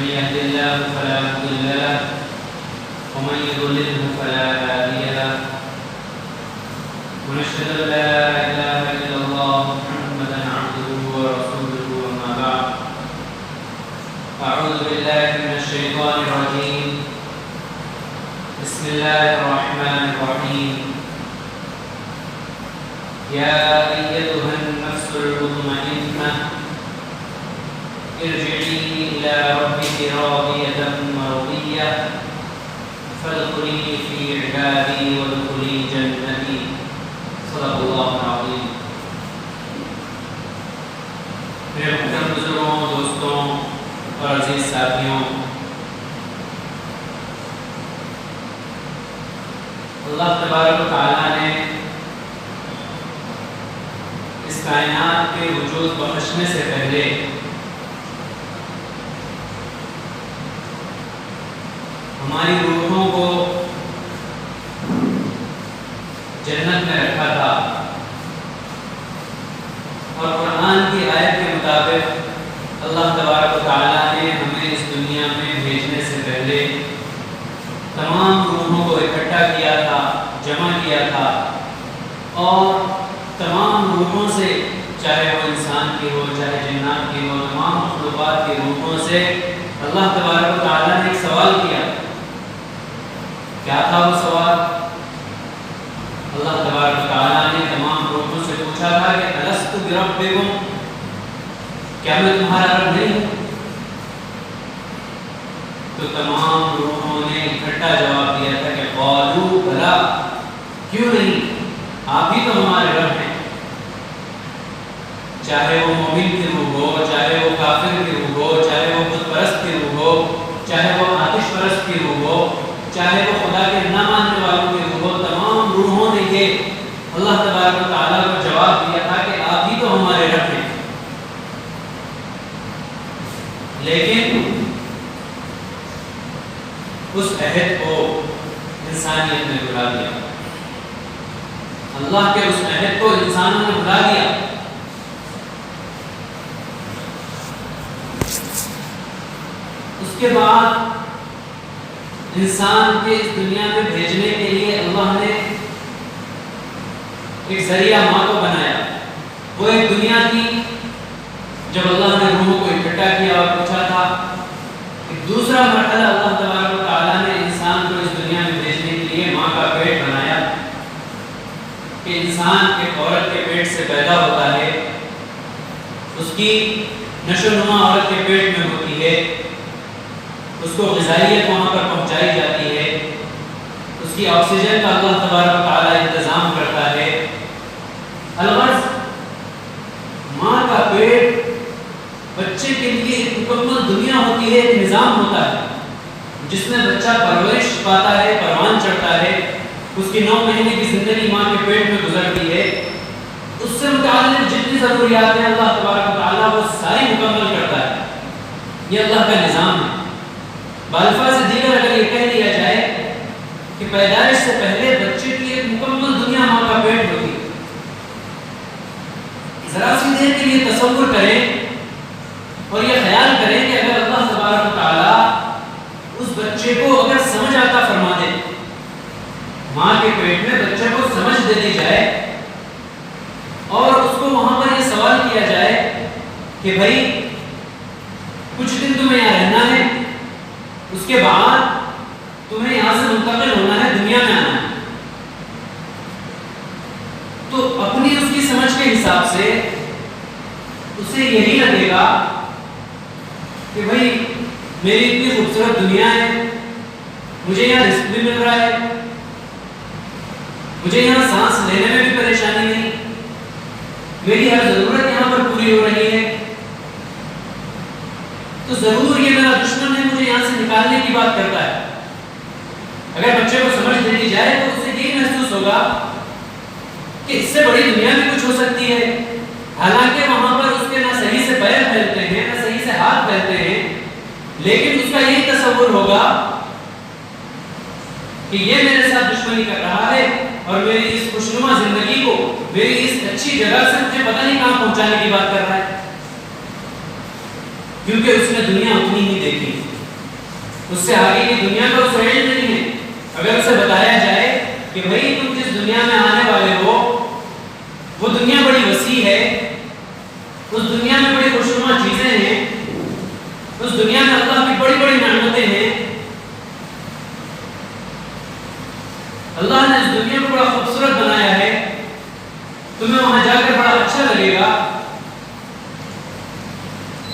من يهد الله فلا مضل له ومن يضلله فلا هادي له ونشهد أن لا إله إلا الله محمدا عبده ورسوله أما بعد أعوذ بالله من الشيطان الرجيم بسم الله الرحمن الرحيم يا أيتها النفس المطمئنة ارجعي إلى ربك راضية مرضية فادخلي في عبادي وادخلي جنتي صدق الله العظيم. میرے محترم بزرگوں، دوستوں اور عزیز ساتھیوں، اللہ تبارک و تعالیٰ نے اس کائنات کے وجود بخشنے سے پہلے ہماری روحوں کو جنت میں رکھا تھا، اور قرآن کی آیت کے مطابق اللہ تبارک و تعالیٰ نے ہمیں اس دنیا میں بھیجنے سے پہلے تمام روحوں کو اکٹھا کیا تھا، جمع کیا تھا، اور تمام روحوں سے، چاہے وہ انسان کی ہو چاہے جنات کی ہو، تمام مخلوقات کی روحوں سے اللہ تبارک و تعالیٰ نے ایک سوال کیا. کیا تھا وہ سوال؟ اللہ تبارک و تعالیٰ نے تمام روحوں سے پوچھا تھا کہ الست بربکم، کیا میں تمہارا رب نہیں ہوں؟ تو تمام روحوں نے اکٹھا جواب دیا تھا کہ قالوا بلا، کیوں نہیں، آپ ہی تو ہمارے رب ہیں. چاہے وہ مومن کی روح ہو، چاہے وہ کافر کی روح ہو، چاہے وہ بت پرست کی روح ہو، چاہے وہ آتش پرست کی روح ہو، چاہے وہ خدا کے نہ ماننے والوں کی روح ہو، تمام روحوں نے یہ اللہ تبارک و تعالیٰ کو جواب دیا تھا کہ آپ ہی تو ہمارے رب ہیں. لیکن اس عہد کو انسانیت نے بھلا دیا، اللہ کے اس عہد کو انسانوں نے بھلا دیا. اس کے بعد انسان کے اس دنیا میں بھیجنے کے لیے اللہ نے ایک ذریعہ ماں کو بنایا. وہ ایک دنیا تھی. جب اللہ نے روحوں کو اکٹھا کیا اور پوچھا تھا، ایک دوسرا مرحلہ اللہ تبارک و تعالیٰ نے انسان کو اس دنیا میں بھیجنے کے لیے ماں کا پیٹ بنایا کہ انسان ایک عورت کے پیٹ سے پیدا ہوتا ہے، اس کی نشو و نما عورت کے پیٹ میں ہوتی ہے، اس کو غذائیت وہاں پر پہنچائی جاتی ہے، اس کی آکسیجن کا اللہ تبارک و تعالیٰ انتظام کرتا ہے. الغرض ماں کا پیٹ بچے کے لیے ایک مکمل دنیا ہوتی ہے، ایک نظام ہوتا ہے جس میں بچہ پرورش پاتا ہے، پروان چڑھتا ہے. اس کی 9 مہینے کی زندگی ماں کے پیٹ میں گزرتی ہے. اس سے متعلق جتنی ضروریات ہیں اللہ تبارک و تعالیٰ وہ ساری مکمل کرتا ہے. یہ اللہ کا نظام ہے. بالفاظ دیگر اگر یہ کہہ دیا جائے کہ پیدائش سے پہلے بچے کی ایک مکمل دنیا ماں کا پیٹ ہوتی ہے. ذرا سی دیر کے لیے تصور کریں اور یہ خیال کریں کہ اگر اللہ تبارک و تعالیٰ اس بچے کو اگر سمجھ آتا فرما دے، ماں کے پیٹ میں بچے کو سمجھ دے دی جائے اور اس کو وہاں پر یہ سوال کیا جائے کہ بھائی کچھ دن تمہیں یہاں رہنا ہے، اس کے بعد تمہیں یہاں سے منتقل ہونا ہے، دنیا میں آنا ہے، تو اپنی اس کی سمجھ کے حساب سے اسے یہی لگے گا کہ بھائی میری اتنی خوبصورت دنیا ہے، مجھے یہاں رزق بھی مل رہا ہے، مجھے یہاں سانس لینے میں بھی پریشانی نہیں، میری ہر ضرورت یہاں پر پوری ہو رہی ہے، تو ضرور یہ میرا دشمن ہے، مجھے یہاں سے نکالنے کی بات کرتا ہے. اگر بچے کو سمجھ دے دی جائے تو اسے یہی محسوس ہوگا کہ اس سے بڑی دنیا میں کچھ ہو سکتی ہے. حالانکہ وہاں پر اس کے نہ صحیح سے پیر پھیلتے ہیں، نہ صحیح سے ہاتھ پھیلتے ہیں، لیکن اس کا یہی تصور ہوگا کہ یہ میرے ساتھ دشمنی کر رہا ہے اور میری اس خوشنما زندگی کو، میری اس اچھی جگہ سے مجھے پتہ نہیں کہاں پہنچانے کی بات کر رہا ہے. کیونکہ اس نے دنیا اتنی ہی دیکھی. اس سے آگے کی دنیا کا اس علم نہیں ہے. اگر اسے بتایا جائے کہ بھائی تم جس دنیا میں آنے والے ہو وہ دنیا بڑی وسیع ہے، اس دنیا میں بڑی خوشنما چیزیں ہیں، اس دنیا میں اللہ کی بڑی بڑی نعمتیں ہیں، اللہ نے اس دنیا کو بڑا خوبصورت بنایا ہے، تمہیں وہاں جا کر بڑا اچھا لگے گا،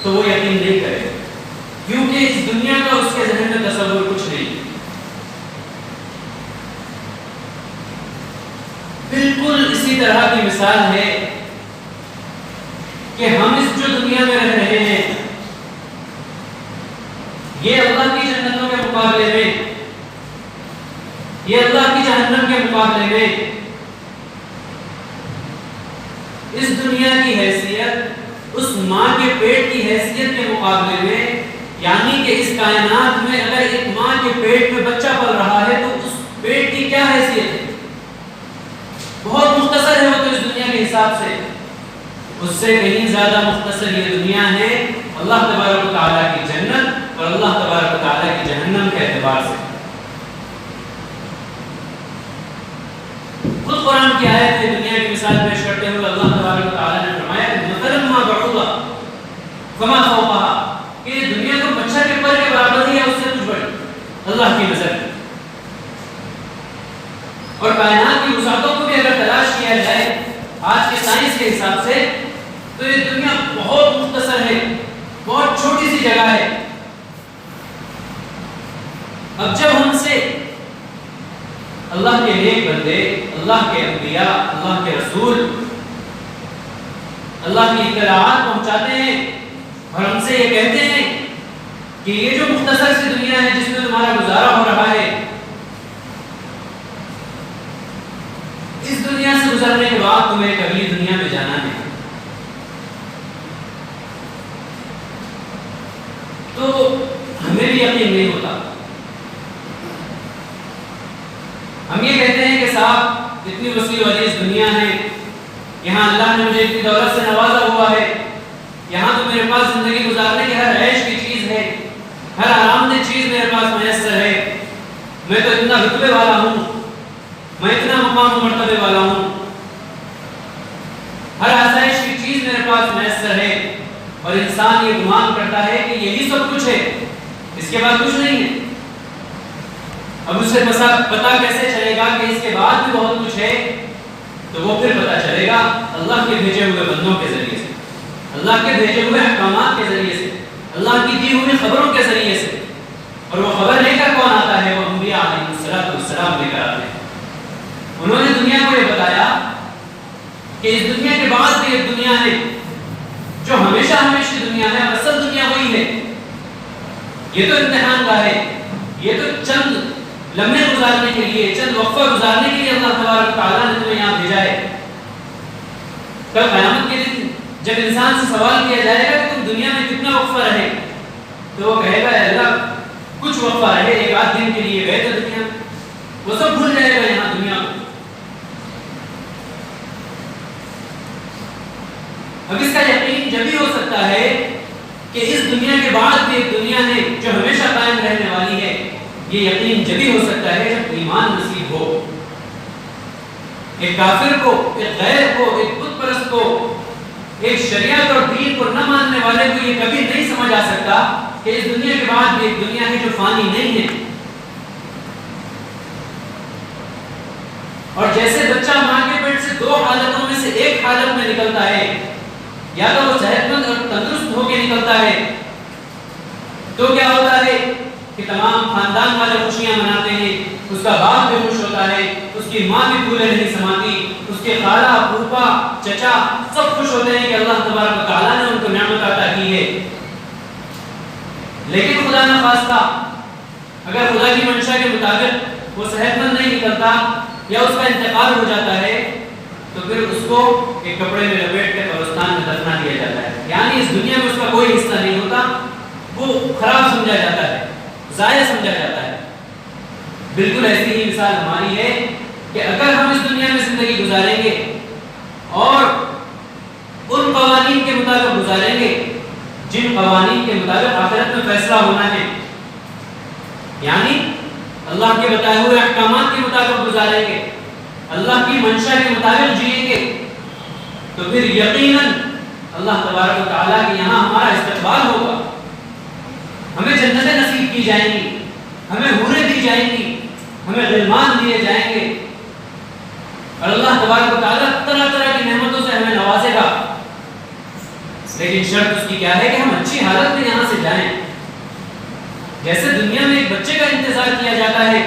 تو وہ یقین نہیں کرے گا، کیونکہ اس دنیا کا اس کے ذہن میں تصور کچھ نہیں. بالکل اسی طرح کی مثال ہے کہ ہم اس جو دنیا میں رہ رہے ہیں یہ اللہ کی جنتوں کے مقابلے میں، یہ اللہ کی جہنم کے مقابلے میں اس دنیا کی حیثیت اس ماں کے پیٹ کی حیثیت کے مقابلے میں، یعنی کہ اس کائنات میں اگر ایک ماں کے پیٹ میں بچہ پل رہا ہے تو اس پیٹ کی کیا حیثیت ہے؟ بہت مختصر ہے وہ تو اس دنیا کے حساب سے، اس سے کہیں زیادہ مختصر یہ دنیا ہے اللہ تبارک و تعالیٰ کی جنت اور اللہ تبارک و تعالیٰ کی جہنم کے اعتبار سے. خود قرآن کی آیت میں دنیا کی مثال پیش کرتے ہوئے اللہ تبارک و تعالیٰ نے فرمایا مثلا ما بعوضہ فما فوقہا، کہ یہ دنیا تو مچھر کے پر کے برابر ہی ہے، اس سے کچھ بڑی اللہ کی نظر میں. اور کائنات کی وسعتوں کو بھی اگر تلاش کیا جائے آج کے سائنس کے حساب سے تو یہ دنیا بہت مختصر ہے، بہت چھوٹی سی جگہ ہے. اب جب ہم سے اللہ کے نیک بندے، اللہ کے انبیاء، اللہ کے رسول اللہ کی اطلاعات پہنچاتے ہیں اور ہم سے یہ کہتے ہیں کہ یہ جو مختصر سی دنیا ہے جس میں تمہارا گزارا ہو رہا ہے، اس دنیا سے گزرنے کے بعد تمہیں ایک اگلی دنیا میں جانا ہے، تو ہمیں بھی یقین نہیں ہوتا. ہم یہ کہتے ہیں کہ صاحب اتنی وسیع و عریض دنیا ہے، یہاں اللہ نے مجھے اتنی دولت سے نوازا ہوا ہے، یہاں تو میرے پاس زندگی گزارنے کی ہر عیش کی چیز ہے، ہر آرام دہ چیز میرے پاس میسر ہے، میں تو اتنا رتبے والا ہوں، میں اتنا مقام و مرتبے والا ہوں، ہر آسائش کی چیز میرے پاس میسر ہے. اور انسان یہ گمان کرتا ہے کہ یہی سب کچھ ہے، اس کے بعد کچھ نہیں ہے. اب اسے پتا کیسے چلے گا کہ اس کے بعد بھی بہت کچھ ہے؟ تو وہ پھر پتا چلے گا اللہ کے بھیجے ہوئے بندوں کے ذریعے سے، اللہ کے بھیجے ہوئے احکامات کے ذریعے سے، اللہ کی دی ہوئی خبروں کے ذریعے سے. اور وہ خبر لے کر کون آتا ہے؟ وہ انبیاء علیہ السلام لے کر آتے ہیں. انہوں نے دنیا کو یہ بتایا کہ اس دنیا کے بعد بھی ایک دنیا ہے جو ہمیشہ ہمیشہ کی دنیا ہے، اصل دنیا وہی ہے. یہ تو امتحان کا ہے، یہ تو چند لمحے گزارنے کے لیے، چند وقفہ گزارنے کے لیے اللہ تبارک تعالیٰ نے تمہیں یہاں بھیجا ہے. کل قیامت کے دن جب انسان سے سوال کیا جائے گا کہ تم دنیا میں کتنا وقفہ رہے، تو وہ کہے گا اللہ کچھ وقفہ رہے، ایک آدھ دن کے لیے گئے تھے دنیا، وہ سب بھول جائے گا یہاں دنیا کو. اب اس کا یقین جب ہی ہو سکتا ہے کہ اس دنیا کے بعد بھی ایک دنیا ہے جو ہمیشہ قائم رہنے والی ہے. یہ یقین جب ہی ہو سکتا ہے جب ایمان نصیب ہو. ایک کافر کو، ایک غیر کو، ایک بت پرست کو، ایک شریعت اور دین کو نہ ماننے والے کو یہ کبھی نہیں سمجھ آ سکتا کہ اس دنیا کے بعد بھی ایک دنیا ہے جو فانی نہیں ہے. اور جیسے بچہ ماں کے پیٹ سے دو حالتوں میں سے ایک حالت میں نکلتا ہے، یا تو وہ صحت مند اور تندرست ہو کے نکلتا ہے، تو کیا ہوتا ہے کہ تمام خاندان والے خوشیاں مناتے ہیں، اس کا باپ بھی خوش ہوتا ہے، اس کی ماں بھی پھولے نہیں سماتی، اس کے خالہ، پھوپھا، چچا سب خوش ہوتے ہیں کہ اللہ تبارک و تعالیٰ نے ان کو نعمت عطا کی ہے. لیکن خدا نہ خواستہ اگر خدا کی منشا کے مطابق وہ صحت مند نہیں نکلتا یا اس کا انتقال ہو جاتا ہے تو پھر اس کو ایک کپڑے میں لپیٹ کے قبرستان میں دفنا دیا جاتا ہے. یعنی اس دنیا میں اس کا کوئی حصہ نہیں ہوتا، وہ خراب سمجھا جاتا ہے، ضائع سمجھا جاتا ہے. بالکل ایسی ہی مثال ہماری ہے کہ اگر ہم اس دنیا میں زندگی گزاریں گے اور ان قوانین کے مطابق گزاریں گے جن قوانین کے مطابق آخرت میں فیصلہ ہونا ہے، یعنی اللہ کے بتائے ہوئے احکامات کے مطابق گزاریں گے، اللہ کی منشا کے مطابق جئیں گے، تو پھر یقیناً اللہ تبارک و تعالیٰ کے یہاں ہمارا استقبال ہوگا، ہمیں جنتیں نصیب کی جائیں گی، ہمیں حوریں دی جائیں گی، ہمیں غلمان دیے جائیں گے، اور اللہ تبارک و تعالیٰ طرح طرح کی نعمتوں سے ہمیں نوازے گا۔ لیکن شرط اس کی کیا ہے کہ ہم اچھی حالت میں یہاں سے جائیں۔ جیسے دنیا میں ایک بچے کا انتظار کیا جاتا ہے،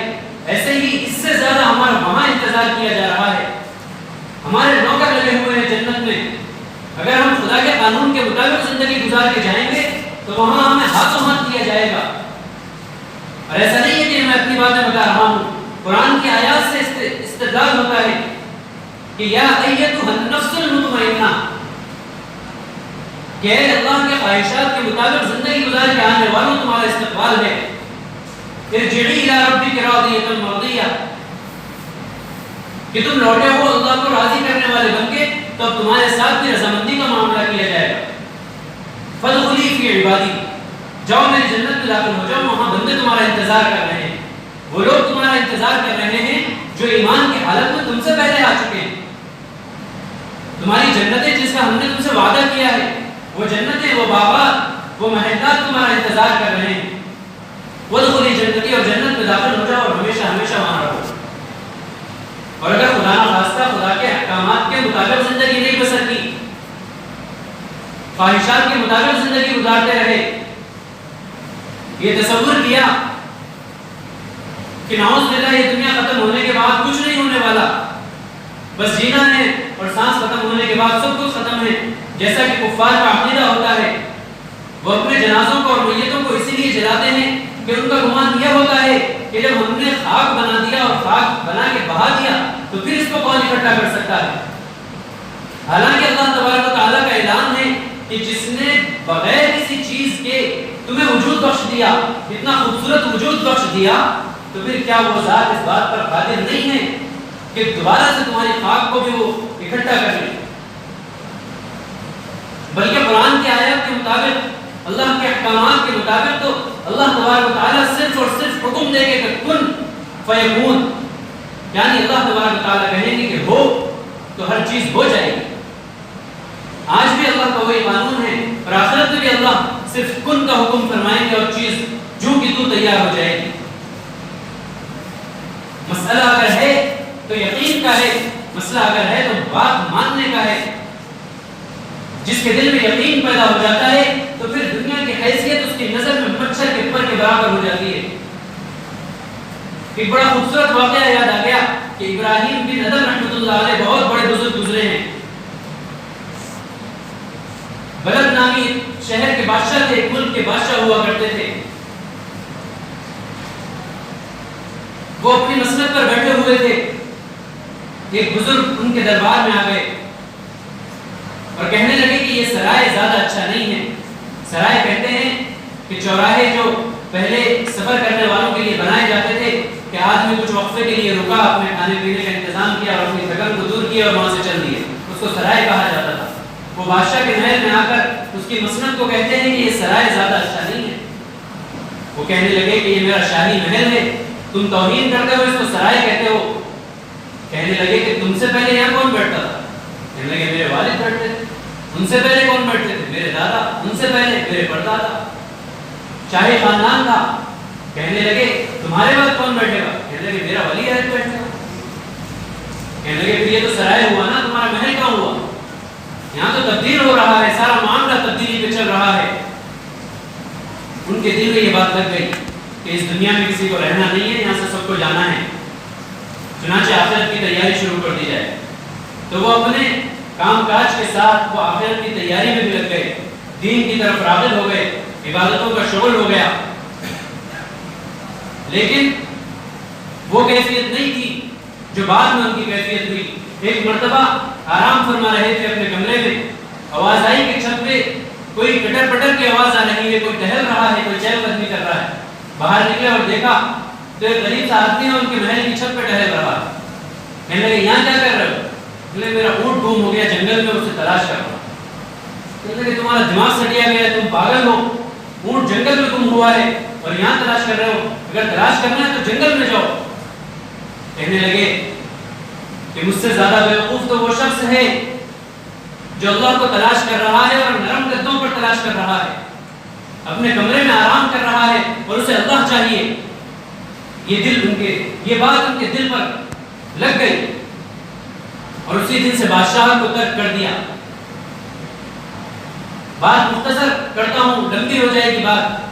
ایسے ہی اس سے زیادہ ہمارا وہاں انتظار کیا جا رہا ہے۔ ہمارے نوکر لگے ہوئے ہیں جنت میں، اگر ہم خدا کے قانون کے مطابق زندگی گزار کے جائیں گے تو وہاں ہمیں ہاتھوں ہاتھ دیا جائے گا۔ اور ایسا نہیں ہے کہ میں اپنی باتیں بتا رہا ہوں، قرآن کی آیات سے استدلال ہوتا ہے کہ یا ایتھا النفس المطمئنہ، کہ اللہ کے خواہشات کے مطابق زندگی گزار کے آنے والوں تمہارا استقبال ہے۔ ارجعی الی ربک راضیۃ مرضیہ، کہ تم لوٹے ہو اللہ کو راضی کرنے والے بن کے، تو اب تمہارے ساتھ بھی رضامندی کا معاملہ کیا جائے گا۔ فادخلی فی عبادی، جاؤ میری جنت میں داخل ہو جاؤ، وہاں بندے تمہارا انتظار کر رہے ہیں، وہ لوگ تمہارا انتظار کر رہے ہیں جو ایمان کی حالت میں تم سے پہلے آ چکے ہیں۔ تمہاری جنتیں جس کا ہم نے تم سے وعدہ کیا ہے، وہ جنتیں، وہ باغات، وہ محلات تمہارا انتظار کر رہے ہیں۔ وادخلی جنتی، اور جنت میں داخل ہو جاؤ اور ہمیشہ ہمیشہ وہاں رہو۔ اور اگر خدا نہ خواستہ خدا کے احکامات کے مطابق زندگی نہیں بسر کی، خواہشات کے مطابق زندگی گزارتے رہے، یہ تصور کیا کہ نعوذ باللہ یہ دنیا ختم ہونے کے بعد کچھ نہیں ہونے والا، بس جینا ہے اور سانس ختم ہونے کے بعد سب کچھ ختم ہے، جیسا کہ کفار کا عقیدہ ہوتا ہے۔ وہ اپنے جنازوں کو اور میتوں کو اسی لیے جلاتے ہیں کہ ان کا گمان یہ ہوتا ہے کہ جب ہم نے خاک بنا دیا اور خاک بنا کے بہا دیا تو پھر اس کو کون اکٹھا کر سکتا ہے۔ حالانکہ اللہ تبارک و تعالیٰ کا اعلان ہے کہ جس نے بغیر کسی چیز کے تمہیں وجود بخش دیا، اتنا خوبصورت وجود بخش دیا، تو پھر کیا وہ ذات اس بات پر قادر نہیں ہے کہ دوبارہ سے تمہاری خاک کو بھی وہ اکٹھا کر لے؟ بلکہ قرآن کی آیات کے مطابق، اللہ کے احکامات کے مطابق تو اللہ تبارک و تعالیٰ صرف اور صرف حکم دے گے کہ کن فیکون، یعنی اللہ تبارک و تعالیٰ کہیں گے کہ ہو تو ہر چیز ہو جائے گی۔ آج بھی اللہ کا وہی قانون ہے، اور آخرت میں بھی اللہ صرف کن کا حکم فرمائیں گے اور چیز جو کی تو تیار ہو جائے گی۔ مسئلہ اگر ہے تو یقین کا ہے، مسئلہ اگر ہے تو بات ماننے کا ہے۔ جس کے دل میں یقین پیدا ہو جاتا ہے تو پھر دنیا کی حیثیت اس کی نظر میں مچھر کے پر کے برابر ہو جاتی ہے۔ ایک بڑا خوبصورت واقعہ یاد آ گیا کہ ابراہیم بن ادم رحمۃ اللہ علیہ بہت بڑے بزرگ گزرے ہیں۔ بلد نامی شہر کے بادشاہ تھے، ایک ملک کے بادشاہ ہوا کرتے تھے۔ وہ اپنی مسند پر بیٹھے ہوئے تھے، ایک بزرگ ان کے دربار میں آ گئے اور کہنے لگے کہ یہ سرائے زیادہ اچھا نہیں ہے۔ سرائے کہتے ہیں کہ چوراہے جو پہلے سفر کرنے والوں کے لیے بنائے جاتے تھے کہ آدمی کچھ وقفے کے لیے رکا، اپنے کھانے پینے کا انتظام کیا اور اپنی تھکن کو دور کیا اور وہاں سے چل دیے، اس کو سرائے کہا جاتا تھا۔ وہ بادشاہ کے محل میں آ کر اس کی مسند کو کہتے ہیں کہ یہ سرائے زیادہ اچھا نہیں ہے۔ وہ کہنے لگے کہ یہ میرا شاہی محل ہے، تم توہین کرتے ہو، اس کو سرائے کہتے ہو۔ کہنے لگے کہ تم سے پہلے یہاں کون بیٹھتا تھا؟ کہنے لگے میرے والد بیٹھتے تھے۔ ان سے پہلے کون بیٹھتے تھے؟ میرے دادا۔ ان سے پہلے میرے پردادا۔ شاہی خاندان تھا۔ کہنے لگے تمہارے بعد کون بیٹھے گا؟ کہنے لگے میرا ولی عہد بیٹھے گا۔ کہنے لگے پھر یہ تو سرائے ہوا نا، تمہارا محل کہاں ہوا؟ یہاں تو تبدیل ہو رہا ہے، سارا معاملہ تبدیلی پہ چل رہا ہے۔ ان کے دل میں یہ بات لگ گئی کہ اس دنیا میں کسی کو رہنا نہیں ہے، یہاں سے سب کو جانا ہے، چنانچہ آخرت کی تیاری شروع کر دی جائے۔ تو وہ اپنے کام کاج کے ساتھ وہ آخرت کی تیاری میں بھی لگ گئے، دین کی طرف راغب ہو گئے، عبادتوں کا شغل ہو گیا۔ لیکن وہ کیفیت نہیں تھی جو بعد میں ان کی کیفیت ہوئی۔ ایک مرتبہ آرام فرما رہے تھے اپنے کمرے میں، آواز آئی کہ چھت پہ کوئی کٹر پٹر کی آواز آ رہی ہے، کوئی ٹہل رہا ہے، کوئی چہل قدمی کر رہا ہے۔ باہر نکلے اور دیکھا تو ایک غریب سا آدمی ہے، ان کے محل کی چھت پہ ٹہل رہا ہے۔ کہنے لگے یہاں کیا کر رہے ہو؟ کہنے لگے میرا اونٹ گم ہو گیا جنگل میں، اسے تلاش کر رہا ہوں۔ کہنے لگے تمہارا دماغ سٹیا گیا ہے، تم پاگل ہو، اونٹ جنگل میں گم ہوا ہے اور یہاں تلاش کر رہے ہو؟ اگر تلاش کرنا ہے تو جنگل میں جاؤ. کہنے لگے کہ مجھ سے زیادہ بیوقوف تو وہ شخص ہے جو اللہ کو تلاش کر رہا ہے اور نرم گدوں پر تلاش کر رہا ہے, اپنے کمرے میں آرام کر رہا ہے اور اسے اللہ چاہیے. یہ بات ان کے دل پر لگ گئی اور اسی دن سے بادشاہ کو ترک کر دیا. بات مختصر کرتا ہوں, لمبی ہو جائے گی بات.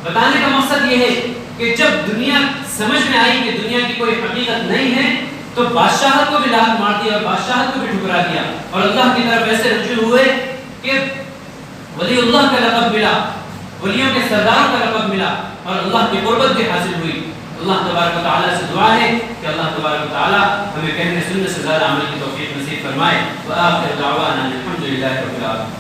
بتانے کا مقصد یہ ہے کہ جب دنیا سمجھ میں آئی کہ دنیا کی کوئی حقیقت نہیں ہے تو بادشاہت کو بھی لات مار دیا اور بادشاہت کو بھی ٹھکرا دیا اور اللہ کی طرف ایسے رجوع ہوئے کہ ولی اللہ کا لقب ملا, ولیوں کے سردار کا لقب ملا اور اللہ کی قربت بھی حاصل ہوئی. اللہ تبارک و تعالیٰ سے دعا ہے کہ اللہ تبارک و تعالیٰ ہمیں کہنے سننے سے زیادہ عمل کی توفیق نصیب فرمائے. وآخر دعوانا الحمدللہ رب العالمین.